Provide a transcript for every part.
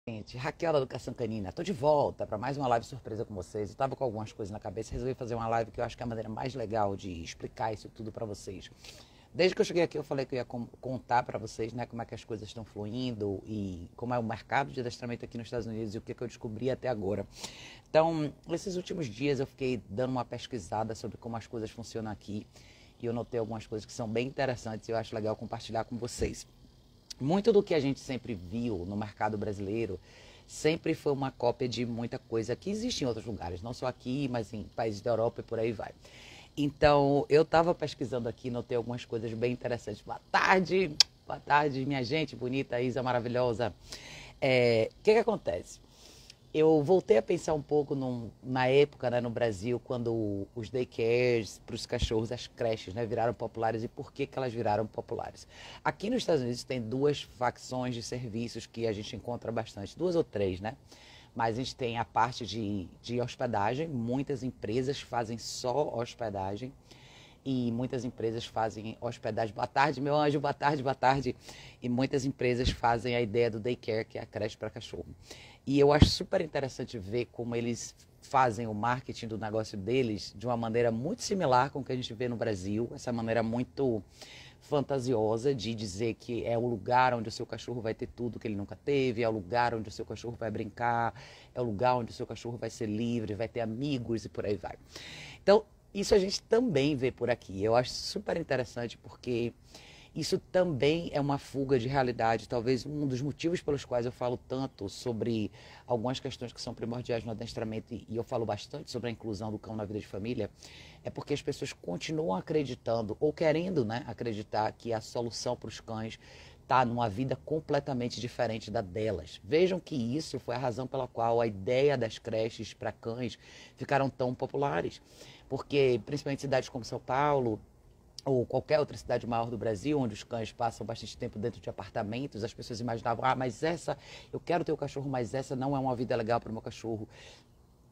Gente, Raquel da Educação Canina, tô de volta para mais uma live surpresa com vocês. Eu tava com algumas coisas na cabeça e resolvi fazer uma live que eu acho que é a maneira mais legal de explicar isso tudo para vocês. Desde que eu cheguei aqui eu falei que eu ia contar para vocês, né, como é que as coisas estão fluindo e como é o mercado de adestramento aqui nos Estados Unidos e o que eu descobri até agora. Então, nesses últimos dias eu fiquei dando uma pesquisada sobre como as coisas funcionam aqui e eu notei algumas coisas que são bem interessantes e eu acho legal compartilhar com vocês. Muito do que a gente sempre viu no mercado brasileiro sempre foi uma cópia de muita coisa que existe em outros lugares, não só aqui, mas em países da Europa e por aí vai. Então, eu estava pesquisando aqui, notei algumas coisas bem interessantes. Boa tarde, minha gente bonita, Isa maravilhosa. Que acontece? Eu voltei a pensar um pouco na época, né, no Brasil, quando os daycares para os cachorros, as creches, né, viraram populares e por que elas viraram populares. Aqui nos Estados Unidos tem duas facções de serviços que a gente encontra bastante, duas ou três, né? Mas a gente tem a parte de hospedagem, muitas empresas fazem só hospedagem e muitas empresas fazem hospedagem. Boa tarde, meu anjo, boa tarde, boa tarde. E muitas empresas fazem a ideia do daycare, que é a creche para cachorro. E eu acho super interessante ver como eles fazem o marketing do negócio deles de uma maneira muito similar com o que a gente vê no Brasil, essa maneira muito fantasiosa de dizer que é o lugar onde o seu cachorro vai ter tudo que ele nunca teve, é o lugar onde o seu cachorro vai brincar, é o lugar onde o seu cachorro vai ser livre, vai ter amigos e por aí vai. Então, isso a gente também vê por aqui. Eu acho super interessante porque isso também é uma fuga de realidade. Talvez um dos motivos pelos quais eu falo tanto sobre algumas questões que são primordiais no adestramento e eu falo bastante sobre a inclusão do cão na vida de família, é porque as pessoas continuam acreditando ou querendo, né, acreditar que a solução para os cães está numa vida completamente diferente da delas. Vejam que isso foi a razão pela qual a ideia das creches para cães ficaram tão populares. Porque, principalmente em cidades como São Paulo, ou qualquer outra cidade maior do Brasil, onde os cães passam bastante tempo dentro de apartamentos, as pessoas imaginavam, mas eu quero ter o cachorro, mas essa não é uma vida legal para o meu cachorro.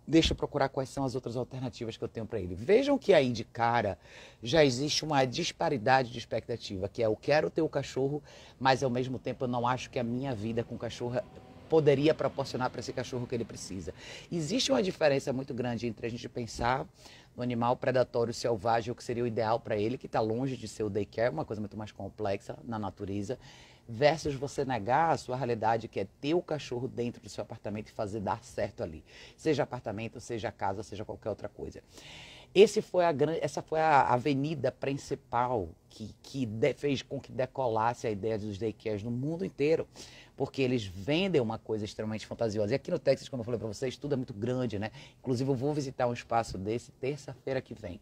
Deixa eu procurar quais são as outras alternativas que eu tenho para ele. Vejam que aí de cara já existe uma disparidade de expectativa, que é eu quero ter o cachorro, mas ao mesmo tempo eu não acho que a minha vida com o cachorro poderia proporcionar para esse cachorro o que ele precisa. Existe uma diferença muito grande entre a gente pensar no animal predatório selvagem, o que seria o ideal para ele, que está longe de ser o daycare, uma coisa muito mais complexa na natureza, versus você negar a sua realidade, que é ter o cachorro dentro do seu apartamento e fazer dar certo ali. Seja apartamento, seja casa, seja qualquer outra coisa. Essa foi a avenida principal que fez com que decolasse a ideia dos daycares no mundo inteiro. Porque eles vendem uma coisa extremamente fantasiosa. E aqui no Texas, como eu falei para vocês, tudo é muito grande, né? Inclusive, eu vou visitar um espaço desse terça-feira que vem,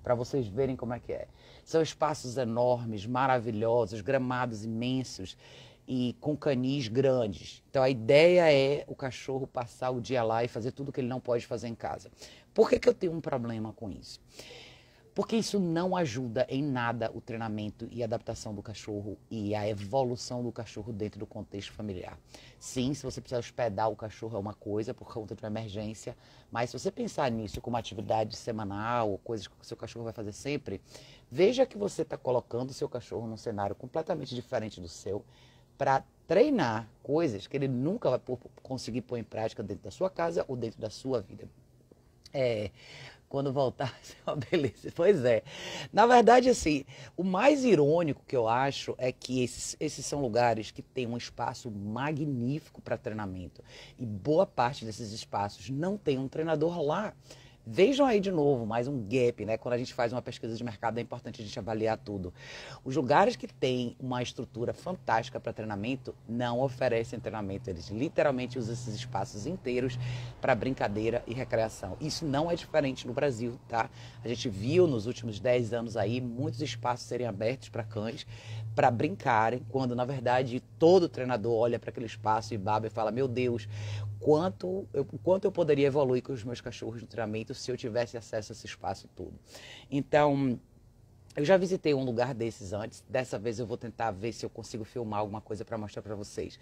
para vocês verem como é que é. São espaços enormes, maravilhosos, gramados imensos e com canis grandes. Então, a ideia é o cachorro passar o dia lá e fazer tudo que ele não pode fazer em casa. Por que eu tenho um problema com isso? Porque isso não ajuda em nada o treinamento e a adaptação do cachorro e a evolução do cachorro dentro do contexto familiar. Sim, se você precisa hospedar o cachorro é uma coisa por conta de uma emergência, mas se você pensar nisso como atividade semanal ou coisas que o seu cachorro vai fazer sempre, veja que você está colocando o seu cachorro num cenário completamente diferente do seu para treinar coisas que ele nunca vai conseguir pôr em prática dentro da sua casa ou dentro da sua vida. Quando voltar, uma beleza. Pois é. Na verdade, assim, o mais irônico que eu acho é que esses são lugares que têm um espaço magnífico para treinamento. E boa parte desses espaços não tem um treinador lá. Vejam aí de novo, mais um gap, né? Quando a gente faz uma pesquisa de mercado, é importante a gente avaliar tudo. Os lugares que têm uma estrutura fantástica para treinamento não oferecem treinamento. Eles literalmente usam esses espaços inteiros para brincadeira e recreação. Isso não é diferente no Brasil, tá? A gente viu nos últimos 10 anos aí muitos espaços serem abertos para cães para brincarem, quando na verdade todo treinador olha para aquele espaço e baba e fala, meu Deus, quanto eu poderia evoluir com os meus cachorros no treinamento se eu tivesse acesso a esse espaço todo. Então, Eu já visitei um lugar desses antes. Dessa vez eu vou tentar ver se eu consigo filmar alguma coisa para mostrar para vocês.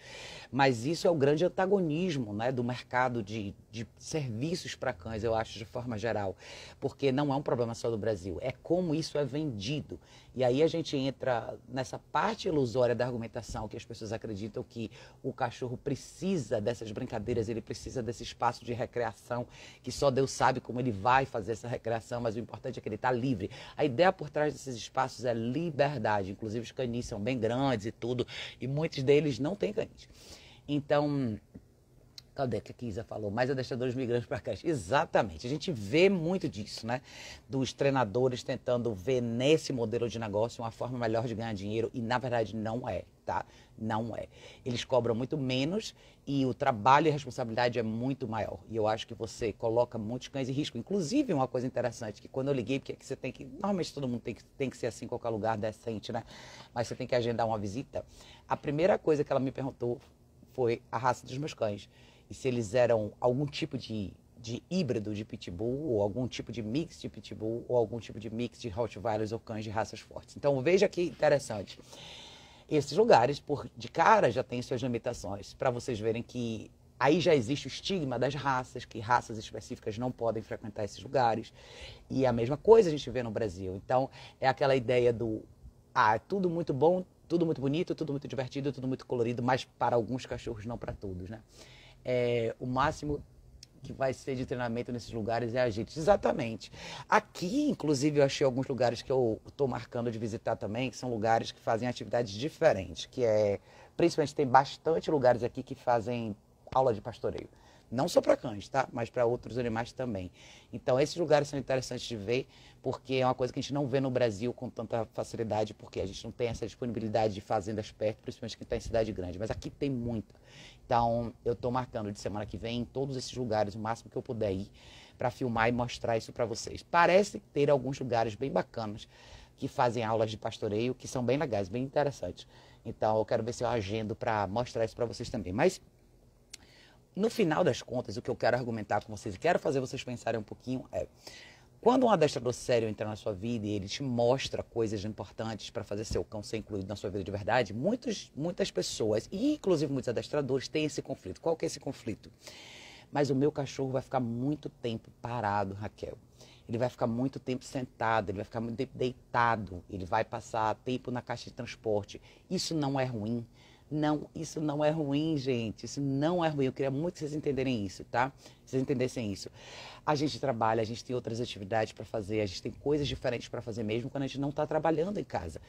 Mas isso é o grande antagonismo, né, do mercado de serviços para cães, eu acho, de forma geral. Porque não é um problema só do Brasil. É como isso é vendido. E aí a gente entra nessa parte ilusória da argumentação, que as pessoas acreditam que o cachorro precisa dessas brincadeiras, ele precisa desse espaço de recreação, que só Deus sabe como ele vai fazer essa recreação, mas o importante é que ele está livre. A ideia por trás desses espaços é liberdade. Inclusive os canis são bem grandes e tudo, e muitos deles não têm canis. Então, cadê que a Kisa falou? Mais adestradores migrantes para cá. Exatamente. A gente vê muito disso, né? Dos treinadores tentando ver nesse modelo de negócio uma forma melhor de ganhar dinheiro, e na verdade não é, tá? Não é. Eles cobram muito menos e o trabalho e a responsabilidade é muito maior. E eu acho que você coloca muitos cães em risco. Inclusive, uma coisa interessante, que quando eu liguei, porque você tem que... Normalmente todo mundo tem que ser assim em qualquer lugar decente, né? Mas você tem que agendar uma visita. A primeira coisa que ela me perguntou foi a raça dos meus cães. E se eles eram algum tipo de híbrido de pitbull, ou algum tipo de mix de pitbull, ou algum tipo de mix de rottweilers ou cães de raças fortes. Então, veja que interessante. Esses lugares, de cara, já têm suas limitações, para vocês verem que aí já existe o estigma das raças, que raças específicas não podem frequentar esses lugares. E a mesma coisa a gente vê no Brasil. Então, é aquela ideia do, tudo muito bom, tudo muito bonito, tudo muito divertido, tudo muito colorido, mas para alguns cachorros, não para todos, né? O máximo que vai ser de treinamento nesses lugares é a gente. Exatamente. Aqui, inclusive, eu achei alguns lugares que eu estou marcando de visitar também, que são lugares que fazem atividades diferentes, principalmente tem bastante lugares aqui que fazem aula de pastoreio. Não só para cães, tá? Mas para outros animais também. Então, esses lugares são interessantes de ver, porque é uma coisa que a gente não vê no Brasil com tanta facilidade, porque a gente não tem essa disponibilidade de fazendas perto, principalmente quem está em cidade grande. Mas aqui tem muita. Então, eu estou marcando de semana que vem em todos esses lugares, o máximo que eu puder ir, para filmar e mostrar isso para vocês. Parece ter alguns lugares bem bacanas que fazem aulas de pastoreio, que são bem legais, bem interessantes. Então, eu quero ver se eu agendo para mostrar isso para vocês também. Mas, no final das contas, o que eu quero argumentar com vocês e quero fazer vocês pensarem um pouquinho quando um adestrador sério entra na sua vida e ele te mostra coisas importantes para fazer seu cão ser incluído na sua vida de verdade, muitas pessoas, e inclusive muitos adestradores, têm esse conflito. Qual que é esse conflito? Mas o meu cachorro vai ficar muito tempo parado, Raquel. Ele vai ficar muito tempo sentado, ele vai ficar muito tempo deitado, ele vai passar tempo na caixa de transporte. Isso não é ruim. Não, isso não é ruim, gente. Isso não é ruim. Eu queria muito que vocês entenderem isso, tá? Vocês entendessem isso. A gente trabalha, a gente tem outras atividades para fazer, a gente tem coisas diferentes para fazer mesmo quando a gente não está trabalhando em casa.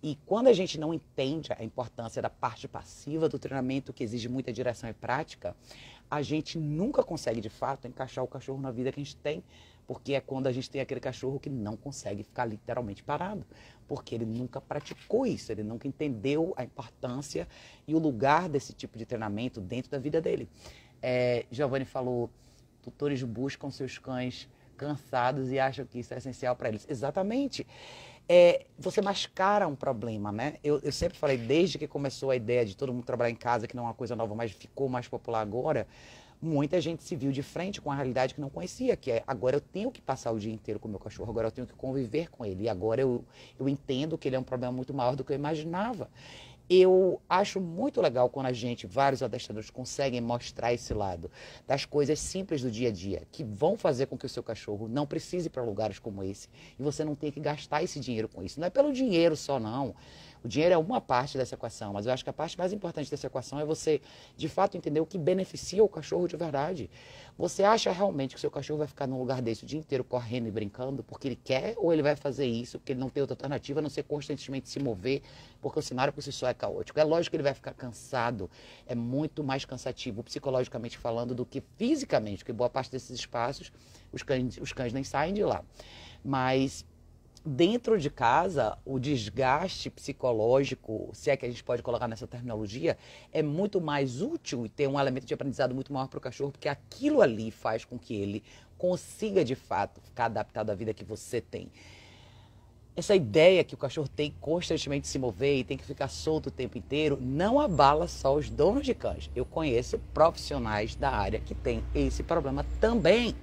E quando a gente não entende a importância da parte passiva do treinamento, que exige muita direção e prática, a gente nunca consegue, de fato, encaixar o cachorro na vida que a gente tem. Porque é quando a gente tem aquele cachorro que não consegue ficar literalmente parado. Porque ele nunca praticou isso, ele nunca entendeu a importância e o lugar desse tipo de treinamento dentro da vida dele. Giovanni falou, tutores buscam seus cães cansados e acham que isso é essencial para eles. Exatamente. Você mascara um problema, né? Eu sempre falei, desde que começou a ideia de todo mundo trabalhar em casa, que não é uma coisa nova, mas ficou mais popular agora, muita gente se viu de frente com a realidade que não conhecia, que agora eu tenho que passar o dia inteiro com o meu cachorro, agora eu tenho que conviver com ele, e agora eu entendo que ele é um problema muito maior do que eu imaginava. Eu acho muito legal quando vários adestradores conseguem mostrar esse lado das coisas simples do dia a dia, que vão fazer com que o seu cachorro não precise ir para lugares como esse, e você não tenha que gastar esse dinheiro com isso. Não é pelo dinheiro só, não. O dinheiro é uma parte dessa equação, mas eu acho que a parte mais importante dessa equação é você, de fato, entender o que beneficia o cachorro de verdade. Você acha realmente que o seu cachorro vai ficar num lugar desse o dia inteiro correndo e brincando porque ele quer, ou ele vai fazer isso porque ele não tem outra alternativa a não ser constantemente se mover, porque o cenário por si só é caótico? É lógico que ele vai ficar cansado, é muito mais cansativo psicologicamente falando do que fisicamente, porque boa parte desses espaços os cães nem saem de lá. Mas dentro de casa, o desgaste psicológico, se é que a gente pode colocar nessa terminologia, é muito mais útil e tem um elemento de aprendizado muito maior para o cachorro, porque aquilo ali faz com que ele consiga, de fato, ficar adaptado à vida que você tem. Essa ideia que o cachorro tem que constantemente se mover e tem que ficar solto o tempo inteiro, não abala só os donos de cães. Eu conheço profissionais da área que têm esse problema também.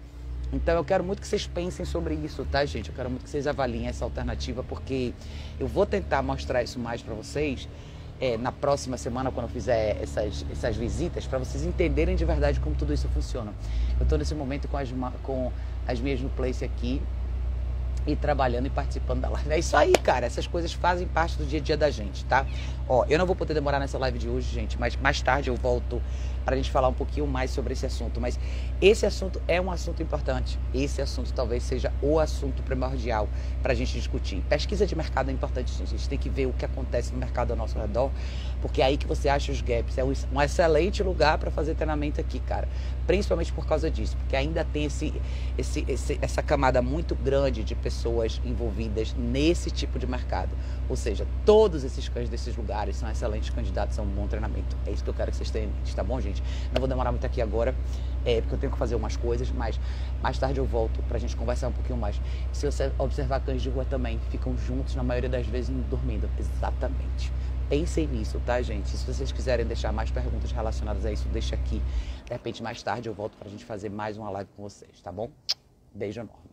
Então eu quero muito que vocês pensem sobre isso, tá, gente? Eu quero muito que vocês avaliem essa alternativa, porque eu vou tentar mostrar isso mais para vocês na próxima semana, quando eu fizer essas visitas, para vocês entenderem de verdade como tudo isso funciona. Eu estou nesse momento com as minhas no Place aqui, e trabalhando e participando da live. É isso aí, cara. Essas coisas fazem parte do dia a dia da gente, tá? Ó, eu não vou poder demorar nessa live de hoje, gente, mas mais tarde eu volto pra gente falar um pouquinho mais sobre esse assunto. Mas esse assunto é um assunto importante. Esse assunto talvez seja o assunto primordial pra gente discutir. Pesquisa de mercado é importante, gente. A gente tem que ver o que acontece no mercado ao nosso redor, porque é aí que você acha os gaps. É um excelente lugar para fazer treinamento aqui, cara. Principalmente por causa disso, porque ainda tem essa camada muito grande de pessoas envolvidas nesse tipo de mercado. Ou seja, todos esses cães desses lugares são excelentes candidatos a um bom treinamento. É isso que eu quero que vocês tenham em mente, tá bom, gente? Não vou demorar muito aqui agora, porque eu tenho que fazer umas coisas, mas mais tarde eu volto pra gente conversar um pouquinho mais. Se você observar cães de rua também, ficam juntos, na maioria das vezes, dormindo. Exatamente. Pensem nisso, tá, gente? Se vocês quiserem deixar mais perguntas relacionadas a isso, deixa aqui. De repente, mais tarde eu volto pra gente fazer mais uma live com vocês, tá bom? Beijo enorme.